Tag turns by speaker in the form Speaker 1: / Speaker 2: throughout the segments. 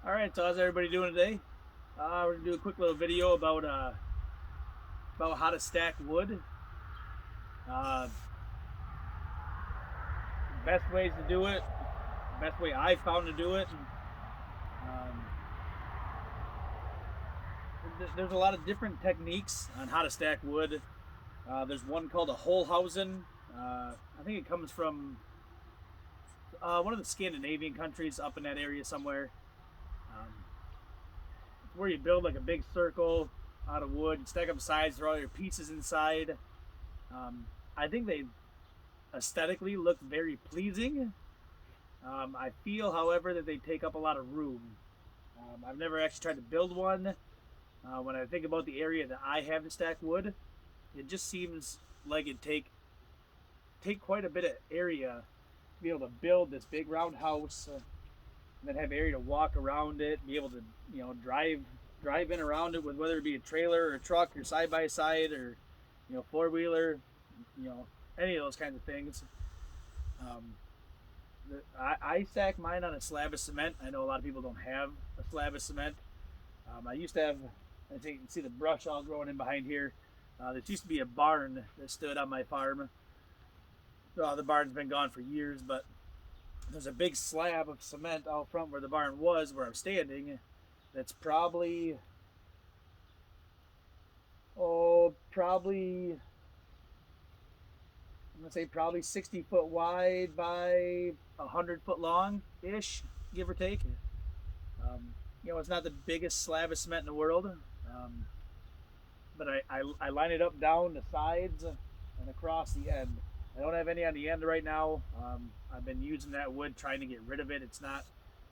Speaker 1: All right, so how's everybody doing today? We're gonna do a quick little video about how to stack wood. Uh, Best ways to do it. Best way I found to do it. Um, there's a lot of different techniques on how to stack wood. There's one called a whole housing. I think it comes from one of the Scandinavian countries up in that area somewhere. Um, it's where you build like a big circle out of wood, you stack up sides, throw all your pieces inside. I think they aesthetically look very pleasing. I feel, however, that they take up a lot of room. I've never actually tried to build one. When I think about the area that I have to stack wood, it just seems like it'd take quite a bit of area to be able to build this big round house, and then have area to walk around it, be able to drive in around it with whether it be a trailer or a truck or side by side or four wheeler, you know any of those kinds of things. Um, I stack mine on a slab of cement. I know a lot of people don't have a slab of cement. I used to have, I think you can see the brush all growing in behind here. There used to be a barn that stood on my farm. The barn's been gone for years, but there's a big slab of cement out front where the barn was, where I'm standing. That's probably I'm gonna say probably 60 foot wide by 100 foot long ish, give or take. It's not the biggest slab of cement in the world, but I line it up down the sides and across the end. I don't have any on the end right now. I've been using that wood trying to get rid of it. It's not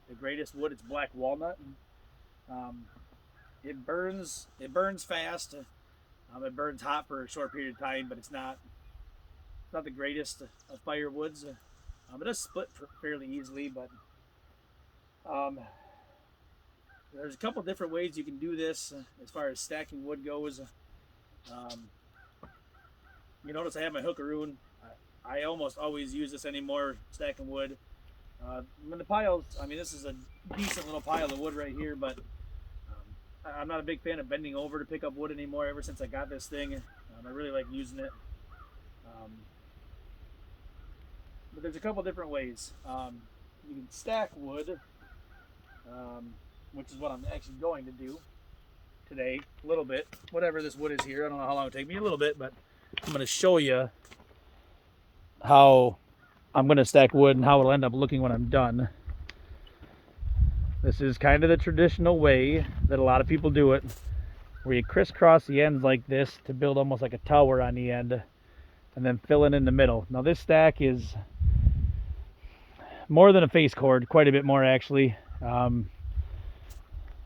Speaker 1: the greatest wood. It's black walnut. Um, it burns. It burns fast. It burns hot for a short period of time, but it's not the greatest of firewoods. It does split fairly easily, but um, there's a couple different ways you can do this as far as stacking wood goes. Um, you notice I have my hookaroon. I almost always use this anymore, stacking wood. When the piles, this is a decent little pile of wood right here, but I'm not a big fan of bending over to pick up wood anymore ever since I got this thing. I really like using it. Um, but there's a couple different ways. You can stack wood, which is what I'm actually going to do today, a little bit. Whatever this wood is here, I don't know how long it'll take me, a little bit, but I'm going to show you how I'm going to stack wood and how it'll end up looking when I'm done. This is kind of the traditional way that a lot of people do it, where you crisscross the ends like this to build almost like a tower on the end and then fill in the middle. Now this stack is more than a face cord, quite a bit more actually.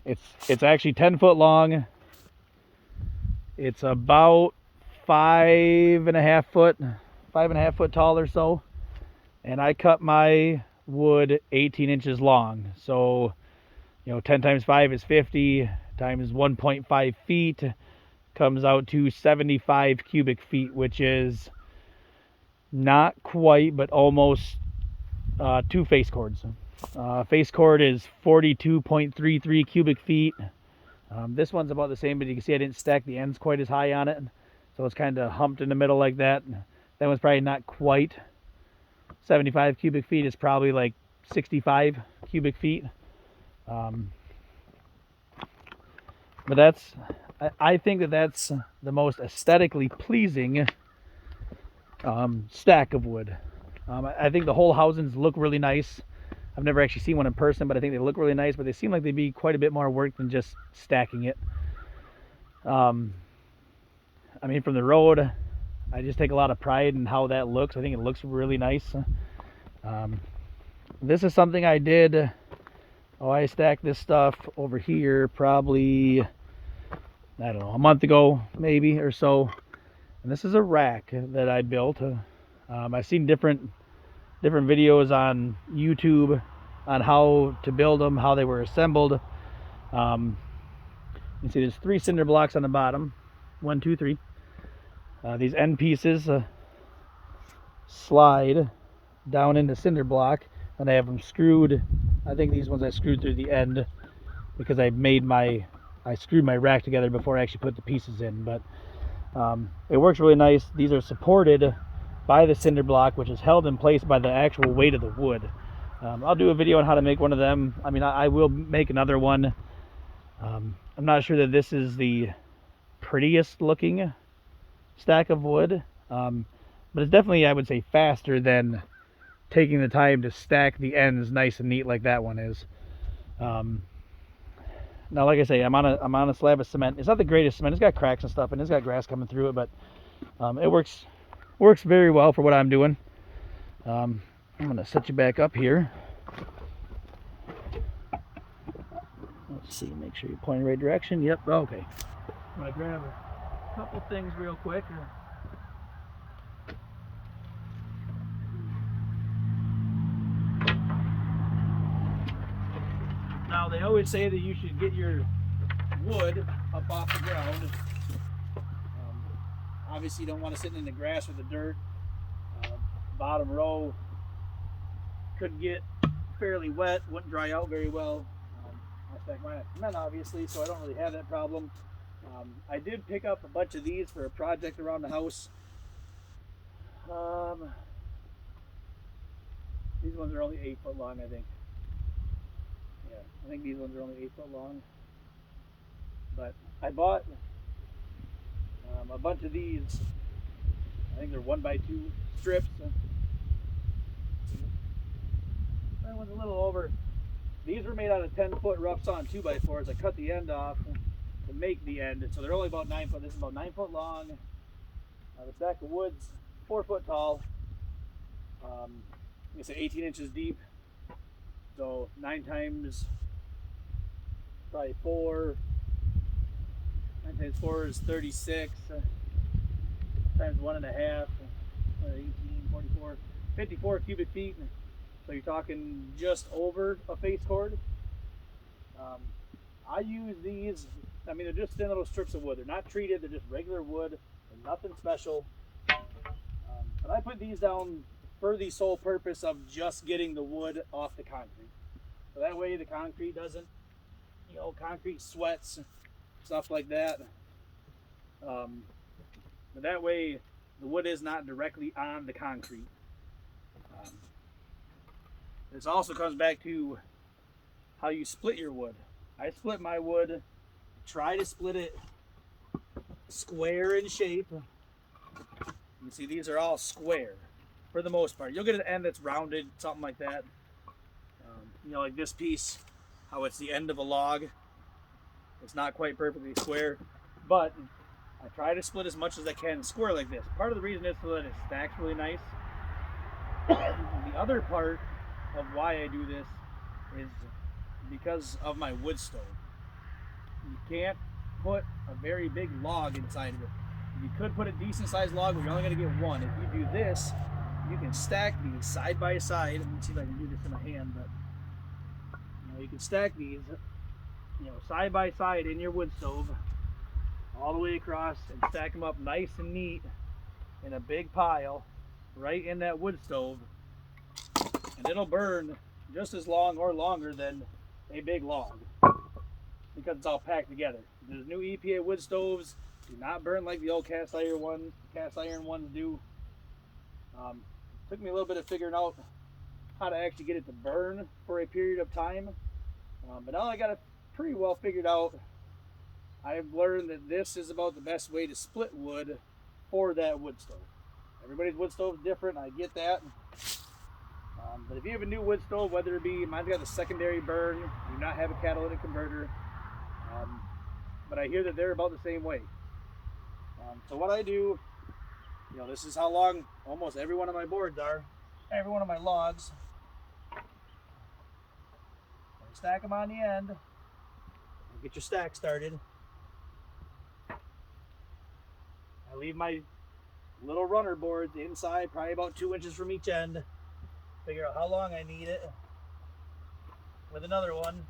Speaker 1: It's actually 10 foot long. It's about 5.5 foot tall or so. And I cut my wood 18 inches long. So, 10 times 5 is 50, times 1.5 feet comes out to 75 cubic feet, which is not quite, but almost 2 face cords. Face cord is 42.33 cubic feet. This one's about the same, but you can see I didn't stack the ends quite as high on it. So it's kind of humped in the middle like that. That one's probably not quite 75 cubic feet. It's probably like 65 cubic feet. But I think that's the most aesthetically pleasing stack of wood. I think the whole housings look really nice. I've never actually seen one in person, but I think they look really nice, but they seem like they'd be quite a bit more work than just stacking it. From the road, I just take a lot of pride in how that looks. I think it looks really nice. This is something I did. I stacked this stuff over here probably, I don't know, a month ago maybe or so. And this is a rack that I built. I've seen different videos on YouTube on how to build them, how they were assembled. You can see there's 3 cinder blocks on the bottom. 1, 2, 3. These end pieces slide down into cinder block, and I have them screwed. I think these ones I screwed through the end
Speaker 2: because I screwed my rack together before I actually put the pieces in. But it works really nice. These are supported by the cinder block, which is held in place by the actual weight of the wood. I'll do a video on how to make one of them. I mean, I will make another one. I'm not sure that this is the prettiest looking stack of wood, but it's definitely, I would say, faster than taking the time to stack the ends nice and neat like that one is. Now, like I say, I'm on a slab of cement. It's not the greatest cement. It's got cracks and stuff, and it's got grass coming through it, but it works very well for what I'm doing. I'm gonna set you back up here. Let's see, make sure you're pointing the right direction. Yep, okay. I'm gonna grab a couple things real quick. Now, they always say that you should get your wood up off the ground. Obviously, you don't want to sit in the grass or the dirt. Bottom row could get fairly wet, wouldn't dry out very well. I stack mine at cement, obviously, so I don't really have that problem. I did pick up a bunch of these for a project around the house. These ones are only 8 foot long, I think. Yeah, I think these ones are only 8 foot long. But I bought a bunch of these. I think they're 1x2 strips. That one's a little over. These were made out of 10-foot rough sawn 2x4s. I cut the end off to make the end, so they're only about 9 foot. This is about 9 foot long. The stack of wood's 4 foot tall. It's 18 inches deep. So 9 times probably 4. 9 times 4 is 36. Times 1.5. 18, 44, 54 cubic feet. So you're talking just over a face cord. I use these, I mean, they're just thin little strips of wood. They're not treated, they're just regular wood. They're nothing special. But I put these down for the sole purpose of just getting the wood off the concrete. So that way the concrete doesn't, concrete sweats, stuff like that. But that way the wood is not directly on the concrete. This also comes back to how you split your wood. I split my wood, try to split it square in shape. You see, these are all square for the most part. You'll get an end that's rounded, something like that. Like this piece, how it's the end of a log. It's not quite perfectly square, but I try to split as much as I can square like this. Part of the reason is so that it stacks really nice. The other part of why I do this is because of my wood stove. You can't put a very big log inside of it. You could put a decent sized log, but you're only going to get one. If you do this, you can stack these side by side. Let me see if I can do this in my hand, but you can stack these side by side in your wood stove all the way across and stack them up nice and neat in a big pile right in that wood stove, and it'll burn just as long or longer than a big log because it's all packed together. There's new EPA wood stoves do not burn like the old cast iron ones do. Took me a little bit of figuring out how to actually get it to burn for a period of time, but now I got it pretty well figured out. I've learned that this is about the best way to split wood for that wood stove. Everybody's wood stove is different, I get that. But if you have a new wood stove, whether it be, mine's got the secondary burn, do not have a catalytic converter, but I hear that they're about the same way. So what I do, this is how long almost every one of my boards are, every one of my logs. I stack them on the end, get your stack started. I leave my little runner boards inside, probably about 2 inches from each end. Figure out how long I need it with another one.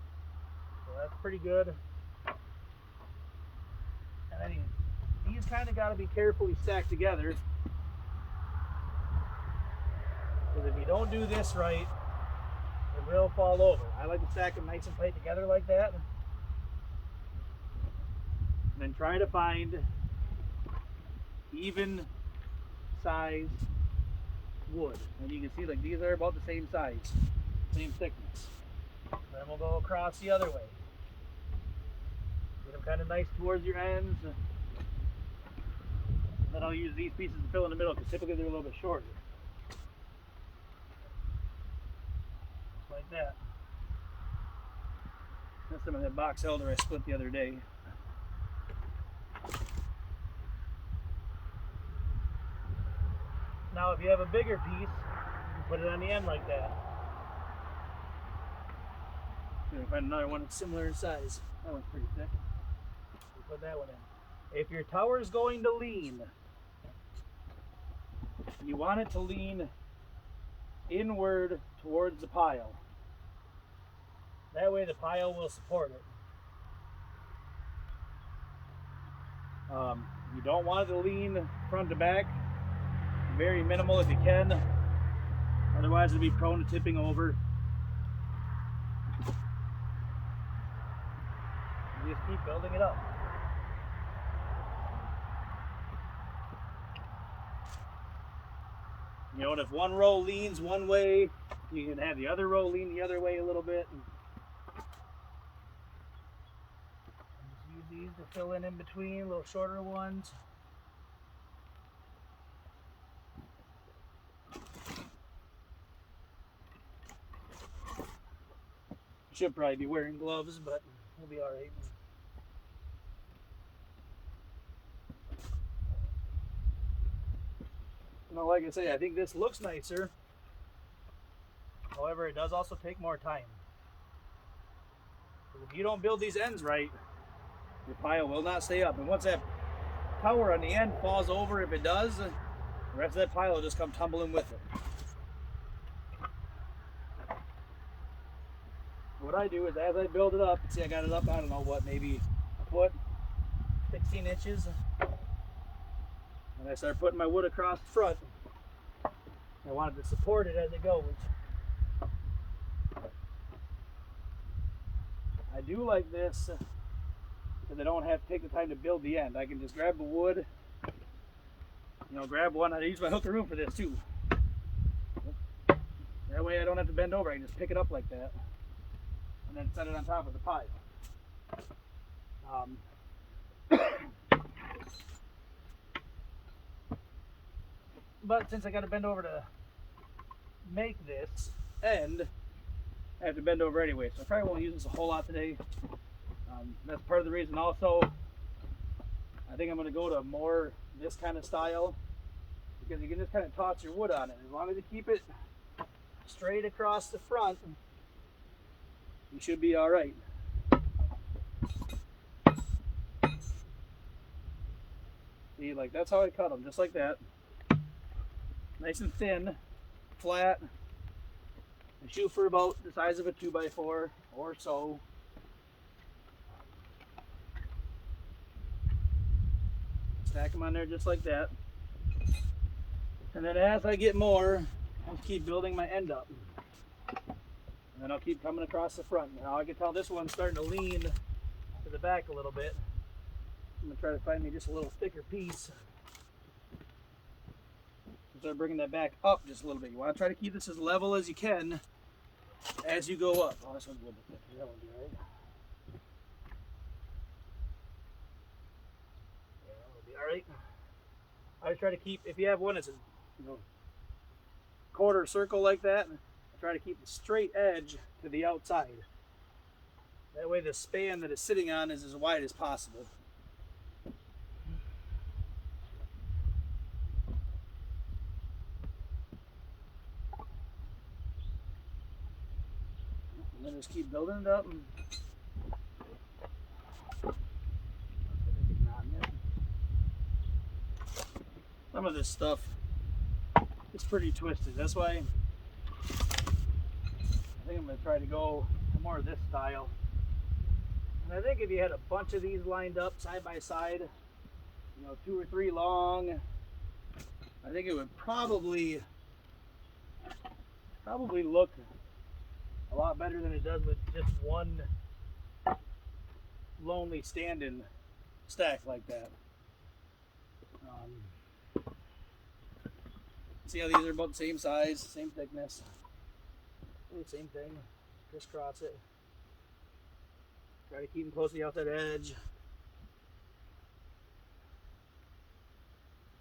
Speaker 2: So that's pretty good. And then these kind of got to be carefully stacked together, because if you don't do this right, it will fall over. I like to stack them nice and tight together like that. And then try to find even size wood. And you can see like these are about the same size, same thickness. Then we'll go across the other way. Get them kind of nice towards your ends. Then I'll use these pieces to fill in the middle because typically they're a little bit shorter. Just like that. That's some of that box elder I split the other day. Now if you have a bigger piece, you can put it on the end like that. So you can find another one that's similar in size. That one's pretty thick. We'll put that one in. If your tower is going to lean, you want it to lean inward towards the pile. That way the pile will support it. You don't want it to lean front to back. Very minimal if you can. Otherwise it'll be prone to tipping over. You just keep building it up. You know, and if one row leans one way, you can have the other row lean the other way a little bit. And just use these to fill in between, little shorter ones. Should probably be wearing gloves, but we'll be all right. You know, like I say, I think this looks nicer. However, it does also take more time. If you don't build these ends right, your pile will not stay up. And once that tower on the end falls over, if it does, the rest of that pile will just come tumbling with it. What I do is as I build it up, see I got it up, I don't know what, maybe a foot, 16 inches. And I start putting my wood across the front. I wanted to support it as it goes. I do like this because I don't have to take the time to build the end. I can just grab the wood, you know, grab one. I use my hook and room for this too. That way I don't have to bend over. I can just pick it up like that and then set it on top of the pile. But since I got to bend over to make this end, I have to bend over anyway, so I probably won't use this a whole lot today. That's part of the reason also I think I'm going to go to more this kind of style, because you can just kind of toss your wood on it. As long as you keep it straight across the front, you should be all right. See, like that's how I cut them, just like that. Nice and thin, flat. I shoot for about the size of a 2x4 or so. Stack them on there just like that. And then as I get more, I'll keep building my end up. And then I'll keep coming across the front. Now I can tell this one's starting to lean to the back a little bit. I'm gonna try to find me just a little thicker piece. Start bringing that back up just a little bit. You want to try to keep this as level as you can as you go up. Oh, this one's a little bit thicker. That one'll be alright. Yeah, that'll be alright. I try to keep, if you have one that's a quarter circle like that, I try to keep the straight edge to the outside. That way the span that it's sitting on is as wide as possible. And then just keep building it up. And some of this stuff is pretty twisted. That's why I think I'm going to try to go to more of this style. And I think if you had a bunch of these lined up side by side, you know, 2 or 3 long, I think it would probably look a lot better than it does with just one lonely stand-in
Speaker 1: stacked like that. See how these are about the same size, same thickness. Same thing. Crisscross it. Try to keep them close to the outside edge.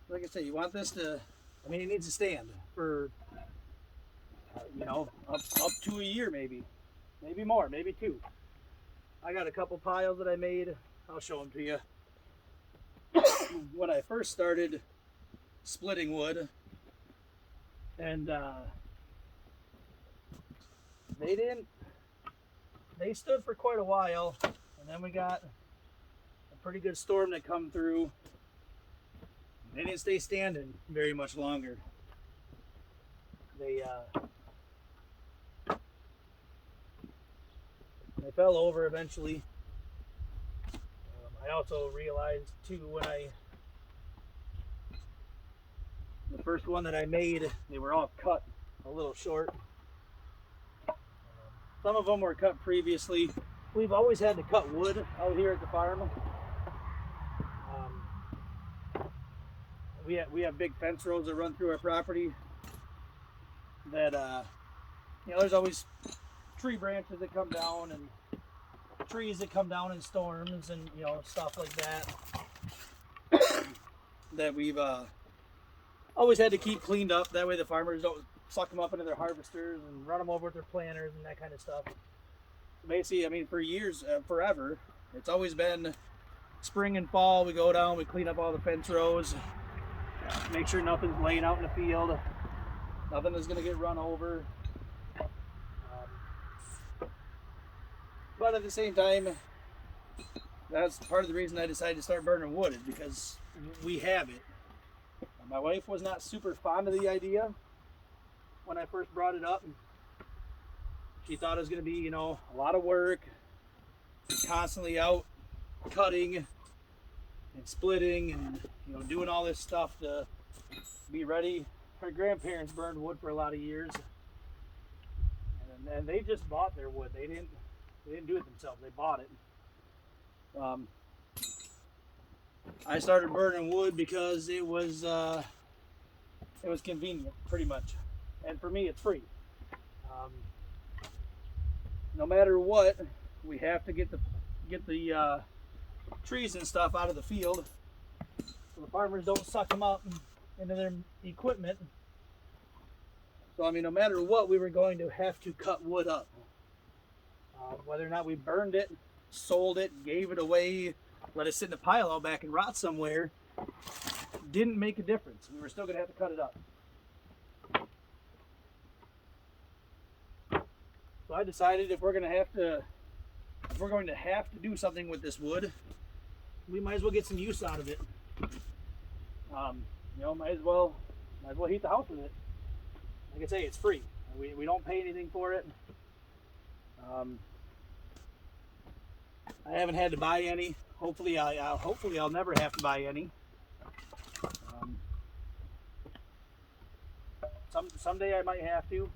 Speaker 1: Like I said, you want this to, I mean, it needs to stand for, you know, up to a year maybe. Maybe more, maybe 2. I got a couple piles that I made. I'll show them to you. When I first started splitting wood, and they stood for quite a while, and then we got a pretty good storm that come through. They didn't stay standing very much longer. They fell over eventually. I also realized too when the first one that I made, they were all cut a little short. Some of them were cut previously. We've always had to cut wood out here at the farm. We have big fence rows that run through our property that you know, there's always tree branches that come down and trees that come down in storms and, you know, stuff like that that we've always had to keep cleaned up. That way the farmers don't suck them up into their harvesters and run them over with their planters and that kind of stuff. Basically, I mean, for years, forever, it's always been spring and fall. We go down, we clean up all the fence rows, make sure nothing's laying out in the field, nothing is going to get run over. But at the same time, that's part of the reason I decided to start burning wood, is because we have it. My wife was not super fond of the idea when I first brought it up. She thought it was going to be, you know, a lot of work, constantly out cutting and splitting and, you know, doing all this stuff to be ready. Her grandparents burned wood for a lot of years, and they just bought their wood. They didn't do it themselves. They bought it. I started burning wood because it was convenient, pretty much, and for me, it's free. No matter what, we have to get the trees and stuff out of the field, so the farmers don't suck them up into their equipment. So I mean, no matter what, we were going to have to cut wood up. Whether or not we burned it, sold it, gave it away, let it sit in a pile out back and rot somewhere, didn't make a difference. We were still going to have to cut it up. So I decided if we're going to have to do something with this wood, we might as well get some use out of it. You know, might as well heat the house with it. Like I say, it's free. We don't pay anything for it. I haven't had to buy any. Hopefully I'll never have to buy any. Someday I might have to.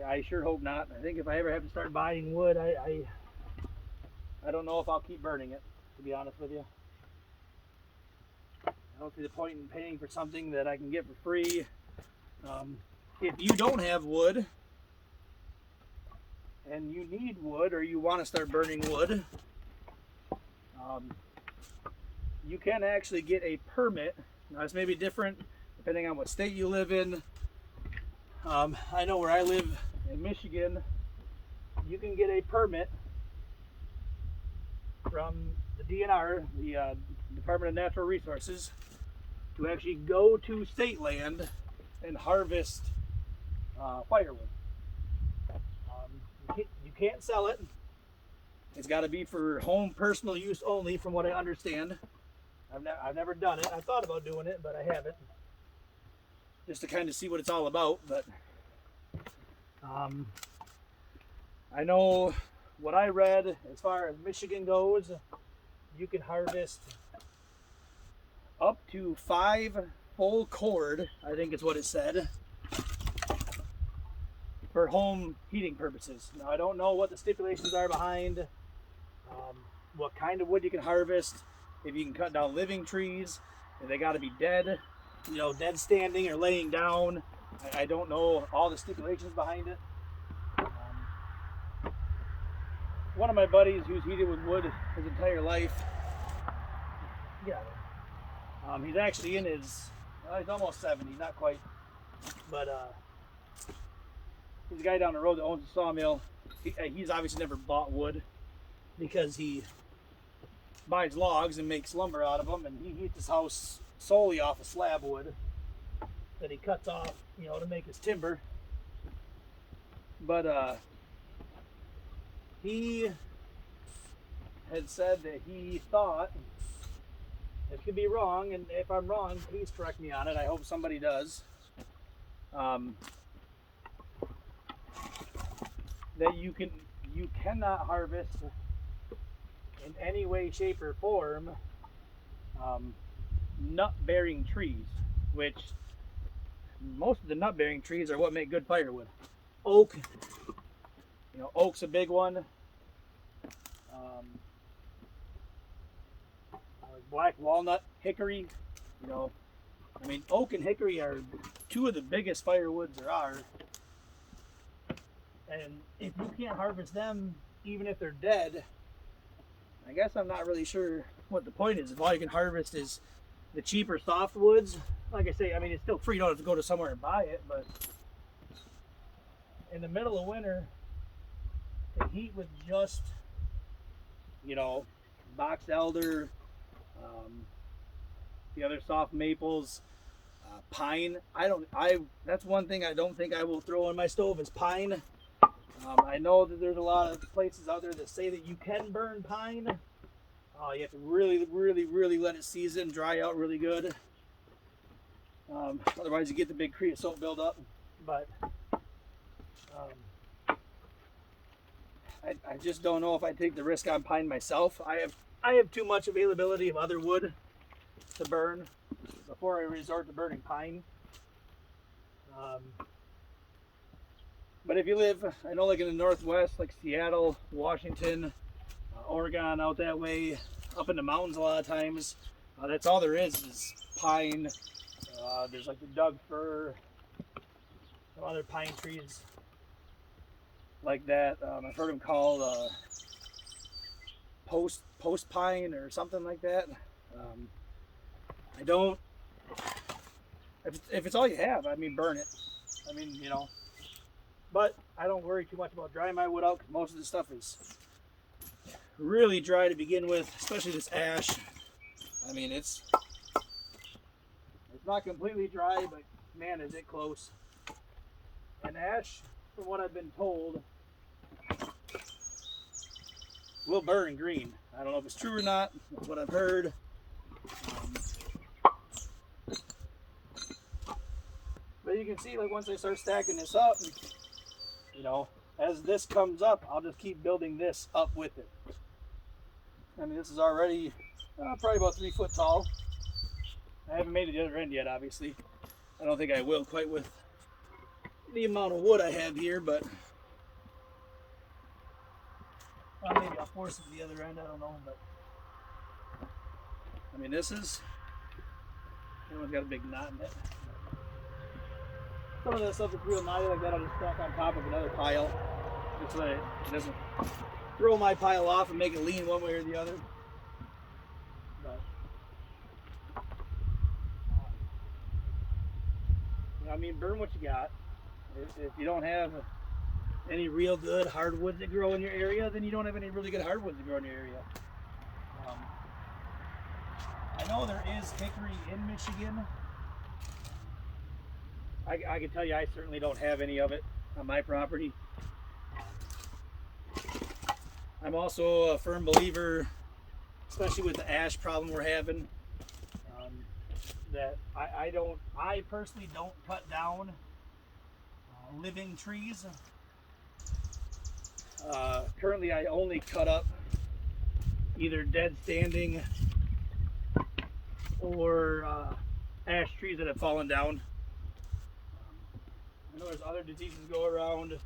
Speaker 1: I sure hope not. I think if I ever have to start buying wood, I don't know if I'll keep burning it, to be honest with you. I don't see the point in paying for something that I can get for free. If you don't have wood and you need wood, or you want to start burning wood, you can actually get a permit. Now, this may be different depending on what state you live in. I know where I live in Michigan, you can get a permit from the DNR, the Department of Natural Resources, to actually go to state land and harvest firewood. You can't sell it. It's got to be for home personal use only, from what I understand. I've never done it. I thought about doing it, but I haven't, just to kind of see what it's all about. But I know what I read as far as Michigan goes, you can harvest up to 5 full cord, I think is what it said, for home heating purposes. Now, I don't know what the stipulations are behind what kind of wood you can harvest. if you can cut down living trees, if they got to be dead, dead standing or laying down. I don't know all the stipulations behind it. One of my buddies who's heated with wood his entire life, he's actually in his, he's almost 70, not quite, but he's a guy down the road that owns a sawmill. He's obviously never bought wood because he buys logs and makes lumber out of them, and he heats his house solely off of slab wood that he cuts off, to make his timber. But he had said that he thought, it could be wrong, and if I'm wrong, please correct me on it. I hope somebody does. That you cannot harvest in any way, shape, or form nut-bearing trees, which most of the nut-bearing trees are what make good firewood. Oak, oak's a big one. Black walnut, hickory. Oak and hickory are two of the biggest firewoods there are. And if you can't harvest them, even if they're dead, I guess I'm not really sure what the point is. If all you can harvest is the cheaper softwoods, like I say, it's still free. You don't have to go to somewhere and buy it, but in the middle of winter, to heat with just, box elder, the other soft maples, pine. That's one thing I don't think I will throw on my stove is pine. I know that there's a lot of places out there that say that you can burn pine. You have to really, really, really let it season, dry out really good. Otherwise, you get the big creosote buildup. But I just don't know if I take the risk on pine myself. I have too much availability of other wood to burn before I resort to burning pine. But if you live, I know, like in the Northwest, like Seattle, Washington, Oregon, out that way, up in the mountains a lot of times, that's all there is pine. There's like the Doug fir, some other pine trees like that. I've heard them called post pine or something like that. I don't. If it's all you have, burn it. But I don't worry too much about drying my wood out because most of the stuff is really dry to begin with, especially this ash. It's not completely dry, but man, is it close. And ash, from what I've been told, will burn green. I don't know if it's true or not. That's what I've heard. But you can see, like, once I start stacking this up, as this comes up, I'll just keep building this up with it. This is already probably about 3 foot tall. I haven't made it to the other end yet, obviously. I don't think I will quite with the amount of wood I have here, but maybe I'll force it to the other end, I don't know. But this is, everyone's got a big knot in it. Some of that stuff is real knotty like that, I'll just stack on top of another pile. This way it doesn't throw my pile off and make it lean one way or the other. But, burn what you got. If you don't have any real good hardwoods that grow in your area, then you don't have any really good hardwoods that grow in your area. I know there is hickory in Michigan. I can tell you I certainly don't have any of it on my property. I'm also a firm believer, especially with the ash problem we're having, that I personally don't cut down living trees. Currently I only cut up either dead standing or ash trees that have fallen down. I know there's other diseases go around.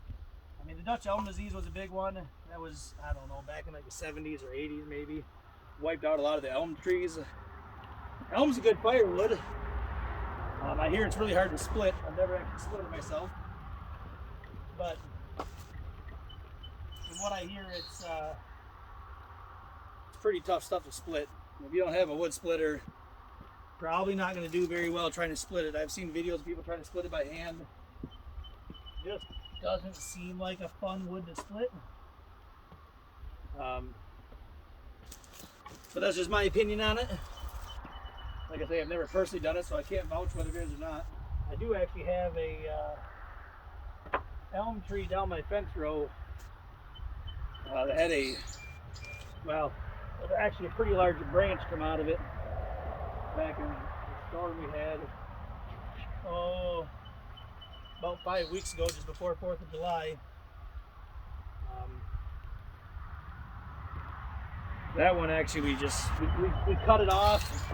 Speaker 1: The Dutch elm disease was a big one. That was, I don't know, back in like the 70s or 80s maybe.
Speaker 2: wiped out a lot of the elm trees. Elm's a good firewood. I hear it's really hard to split. I've never actually split it myself, but from what I hear, it's pretty tough stuff to split. If you don't have a wood splitter, probably not going to do very well trying to split it. I've seen videos of people trying to split it by hand. Just doesn't seem like a fun wood to split. But that's just my opinion on it. Like I say, I've never personally done it, so I can't vouch whether it is or not. I do actually have a elm tree down my fence row that had actually a pretty large branch come out of it back in the storm we had about 5 weeks ago, just before 4th of July. That one actually we cut it off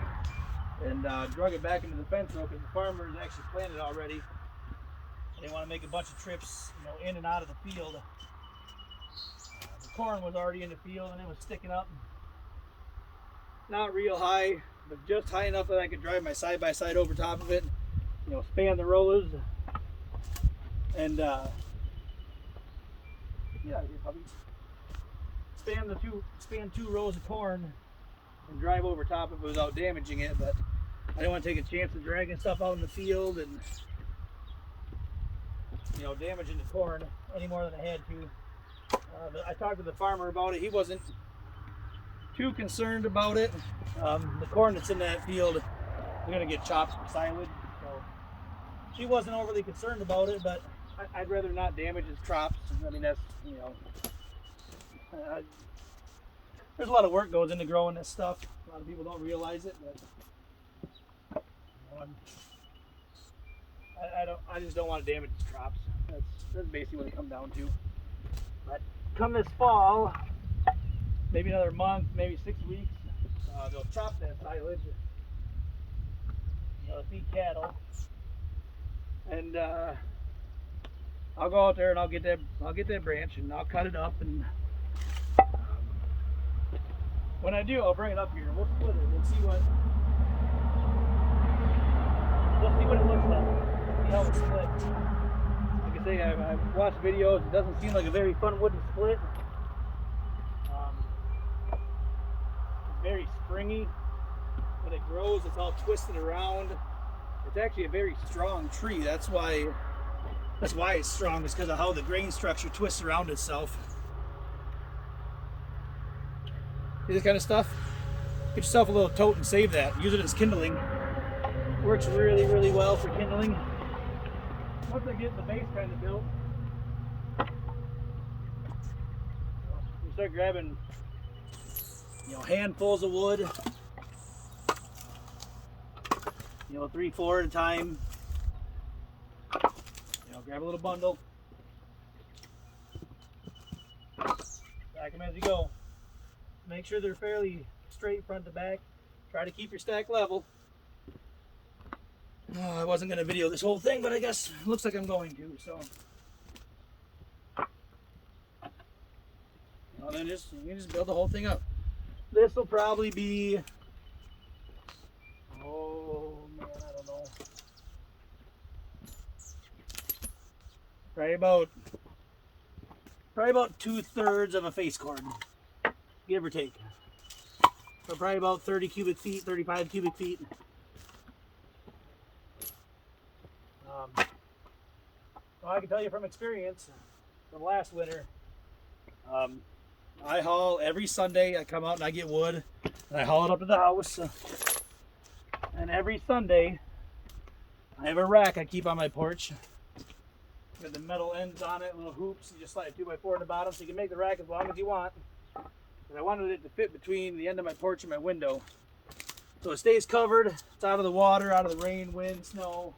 Speaker 2: and drug it back into the fence row because the farmers actually planted it already. They want to make a bunch of trips, in and out of the field. The corn was already in the field and it was sticking up. Not real high, but just high enough that I could drive my side-by-side over top of it, span the rows, and span two rows of corn and drive over top of it without damaging it. But I didn't want to take a chance of dragging stuff out in the field and damaging the corn any more than I had to. I talked to the farmer about it. He wasn't too concerned about it. The corn that's in that field is going to get chopped for silage, so she wasn't overly concerned about it, but I'd rather not damage his crops. I mean, that's, there's a lot of work goes into growing this stuff. A lot of people don't realize it, but I just don't want to damage his crops. That's basically what it comes down to. But come this fall, maybe another month, maybe 6 weeks, they'll chop that silage, to feed cattle, and I'll go out there and I'll get that branch and I'll cut it up, and when I do, I'll bring it up here. We'll split it. We'll see what it looks like. See how it's split. Like I say, I've watched videos. It doesn't seem like a very fun wood to split. It's very springy. When it grows, it's all twisted around. It's actually a very strong tree. That's why it's strong. It's because of how the grain structure twists around itself. See this kind of stuff? Get yourself a little tote and save that. Use it as kindling. Works really, really well for kindling. Once I get the base kind of built, we start grabbing, handfuls of wood. 3, 4 at a time. Grab a little bundle. Stack them as you go. Make sure they're fairly straight front to back. Try to keep your stack level. I wasn't going to video this whole thing, but I guess it looks like I'm going to. So, then you can just build the whole thing up. This will probably be, I don't know. Probably about 2/3 of a face cord, give or take. So probably about 30 cubic feet, 35 cubic feet. Well, I can tell you from experience from last winter, I haul every Sunday. I come out and I get wood and I haul it up to the house. And every Sunday, I have a rack I keep on my porch. Got the metal ends on it, little hoops. You just slide a 2x4 in the bottom, so you can make the rack as long as you want. And I wanted it to fit between the end of my porch and my window, so it stays covered. It's out of the water, out of the rain, wind, snow.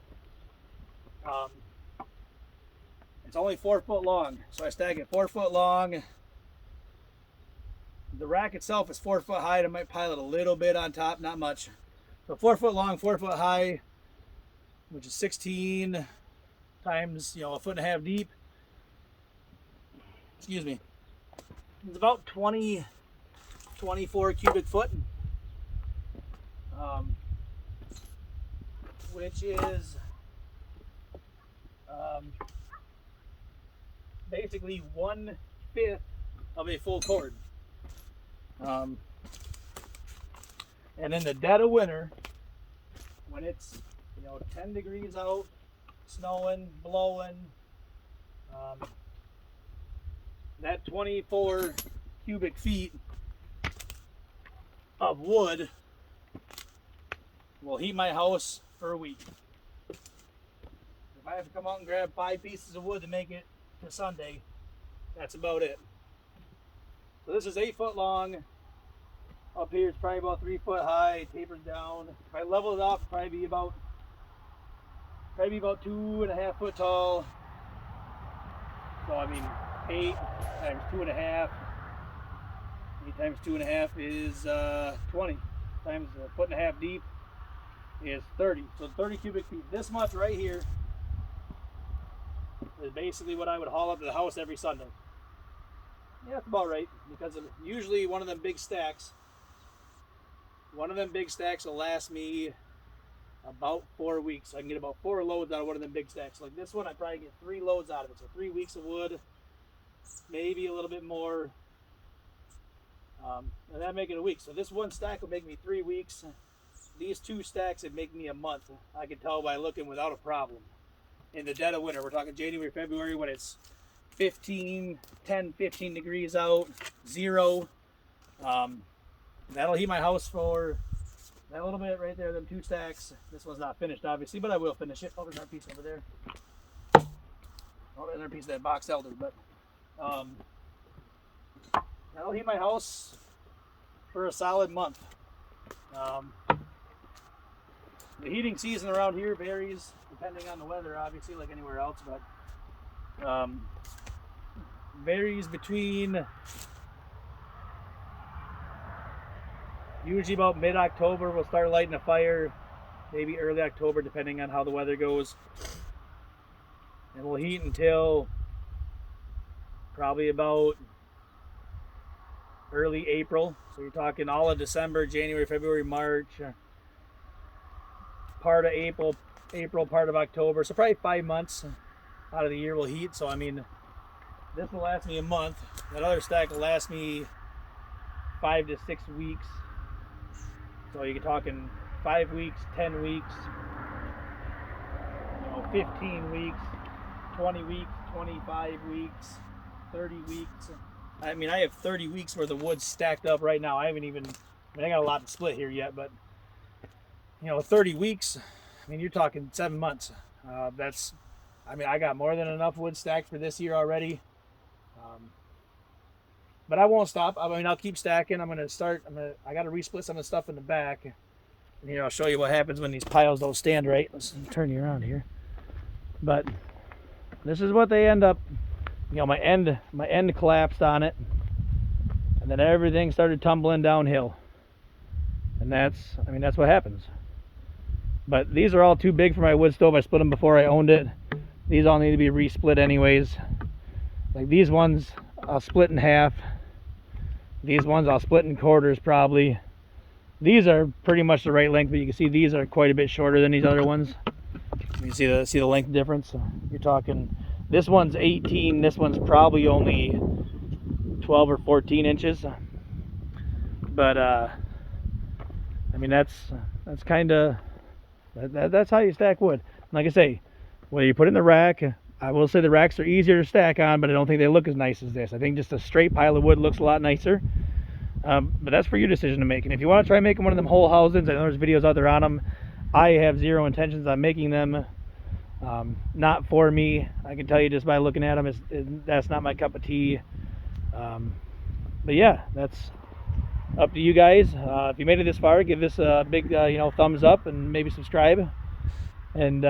Speaker 2: It's only 4 foot long, so I stack it 4 foot long. The rack itself is 4 foot high. I might pile it a little bit on top, not much. So 4 foot long, 4 foot high, which is 16 times, 1.5 foot deep. Excuse me. It's about 20 24 cubic foot, which is basically 1/5 of a full cord. And in the dead of winter, when it's 10 degrees out, snowing, blowing, that 24 cubic feet of wood will heat my house for a week. If I have to come out and grab 5 pieces of wood to make it to Sunday, that's about it. So this is 8 foot long. Up here it's probably about 3 foot high, tapers down. If I level it off, it'll probably be about 2.5 foot tall. So I mean, 8 times 2.5. 8 times 2.5 is 20. Times 1.5 foot deep is 30. So 30 cubic feet. This much right here is basically what I would haul up to the house every Sunday. Yeah, that's about right. Because usually one of them big stacks will last me about 4 weeks. I can get about 4 loads out of one of them big stacks. Like this one, I probably get 3 loads out of it. So 3 weeks of wood, maybe a little bit more. And that make it a week. So this one stack will make me 3 weeks. These 2 stacks would make me a month. I can tell by looking without a problem. In the dead of winter, we're talking January, February, when it's 10, 15 degrees out, 0. That'll heat my house for that little bit right there, them 2 stacks. This one's not finished, obviously, but I will finish it. Oh, there's another piece over there. Oh, there's another piece of that box elder, but that'll heat my house for a solid month. The heating season around here varies depending on the weather, obviously, like anywhere else, but varies between usually about mid-October we'll start lighting a fire, maybe early October depending on how the weather goes, and we'll heat until probably about early April. So you're talking all of December, January, February, March, part of April, part of October. So probably 5 months out of the year will heat. So I mean, this will last me a month. That other stack will last me 5 to 6 weeks. So you're talking 5 weeks, 10 weeks, 15 weeks, 20 weeks, 25 weeks, 30 weeks. I mean, I have 30 weeks worth of wood stacked up right now. I got a lot to split here yet, but 30 weeks, I mean, you're talking 7 months. I got more than enough wood stacked for this year already. But I won't stop. I mean, I'll keep stacking. I got to resplit some of the stuff in the back. And here, I'll show you what happens when these piles don't stand right. Let's turn you around here. But this is what they end up. My end collapsed on it, and then everything started tumbling downhill. And that's what happens. But these are all too big for my wood stove. I split them before I owned it. These all need to be resplit anyways. Like these ones, I'll split in half. These ones I'll split in quarters probably. These are pretty much the right length, but you can see these are quite a bit shorter than these other ones. You can see the length difference. So you're talking, this one's 18, this one's probably only 12 or 14 inches. But I mean, that's kind of, that's how you stack wood. Like I say, whether you put it in the rack, I will say the racks are easier to stack on, but I don't think they look as nice as this. I think just a straight pile of wood looks a lot nicer. But that's for your decision to make. And if you want to try making one of them whole houses, I know there's videos out there on them. I have zero intentions on making them. Not for me. I can tell you just by looking at them, that's not my cup of tea. But yeah, that's up to you guys. If you made it this far, give this a big thumbs up and maybe subscribe. And